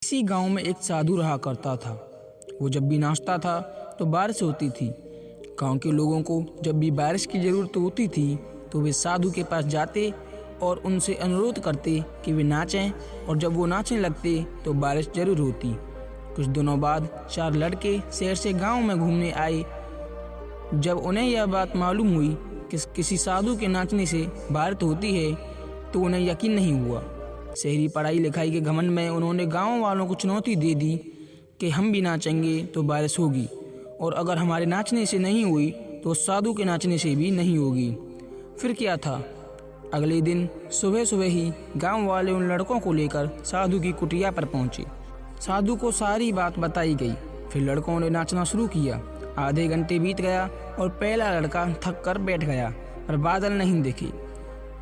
इसी गांव में एक साधु रहा करता था। वो जब भी नाचता था तो बारिश होती थी। गांव के लोगों को जब भी बारिश की ज़रूरत होती थी तो वे साधु के पास जाते और उनसे अनुरोध करते कि वे नाचें, और जब वो नाचने लगते तो बारिश जरूर होती। कुछ दिनों बाद 4 लड़के शहर से गांव में घूमने आए। जब उन्हें यह बात मालूम हुई कि किसी साधु के नाचने से बारिश होती है तो उन्हें यकीन नहीं हुआ। शहरी पढ़ाई लिखाई के घमंड में उन्होंने गांव वालों को चुनौती दे दी कि हम भी नाचेंगे तो बारिश होगी, और अगर हमारे नाचने से नहीं हुई तो साधु के नाचने से भी नहीं होगी। फिर क्या था, अगले दिन सुबह सुबह ही गांव वाले उन लड़कों को लेकर साधु की कुटिया पर पहुंचे। साधु को सारी बात बताई गई। फिर लड़कों ने नाचना शुरू किया। आधे घंटे बीत गया और पहला लड़का थक कर बैठ गया, पर बादल नहीं दिखे।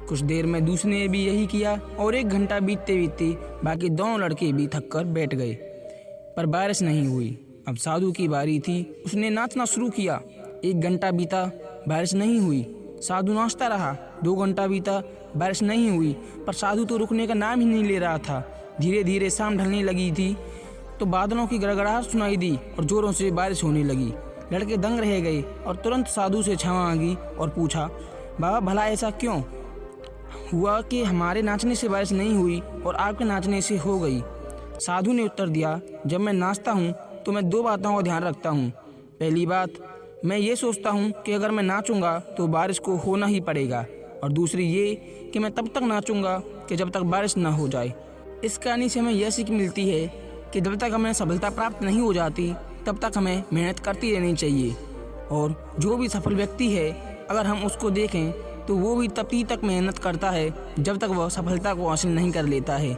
कुछ देर में दूसरे ने भी यही किया और 1 घंटा बीतते बीतते बाकी दोनों लड़के भी थक कर बैठ गए, पर बारिश नहीं हुई। अब साधु की बारी थी। उसने नाचना शुरू किया। 1 घंटा बीता, बारिश नहीं हुई। साधु नाचता रहा। 2 घंटा बीता, बारिश नहीं हुई, पर साधु तो रुकने का नाम ही नहीं ले रहा था। धीरे धीरे शाम ढलने लगी थी तो बादलों की गड़गड़ाहट सुनाई दी और जोरों से बारिश होने लगी। लड़के दंग रह गए और तुरंत साधु से क्षमा मांगी और पूछा, बाबा भला ऐसा क्यों हुआ कि हमारे नाचने से बारिश नहीं हुई और आपके नाचने से हो गई? साधु ने उत्तर दिया, जब मैं नाचता हूँ तो मैं 2 बातों का ध्यान रखता हूँ। पहली बात, मैं ये सोचता हूँ कि अगर मैं नाचूंगा तो बारिश को होना ही पड़ेगा, और दूसरी ये कि मैं तब तक नाचूंगा कि जब तक बारिश ना हो जाए। इस कहानी से हमें यह सीख मिलती है कि जब तक हमें सफलता प्राप्त नहीं हो जाती तब तक हमें मेहनत करती रहनी चाहिए, और जो भी सफल व्यक्ति है अगर हम उसको देखें तो वो भी तभी तक मेहनत करता है जब तक वह सफलता को हासिल नहीं कर लेता है।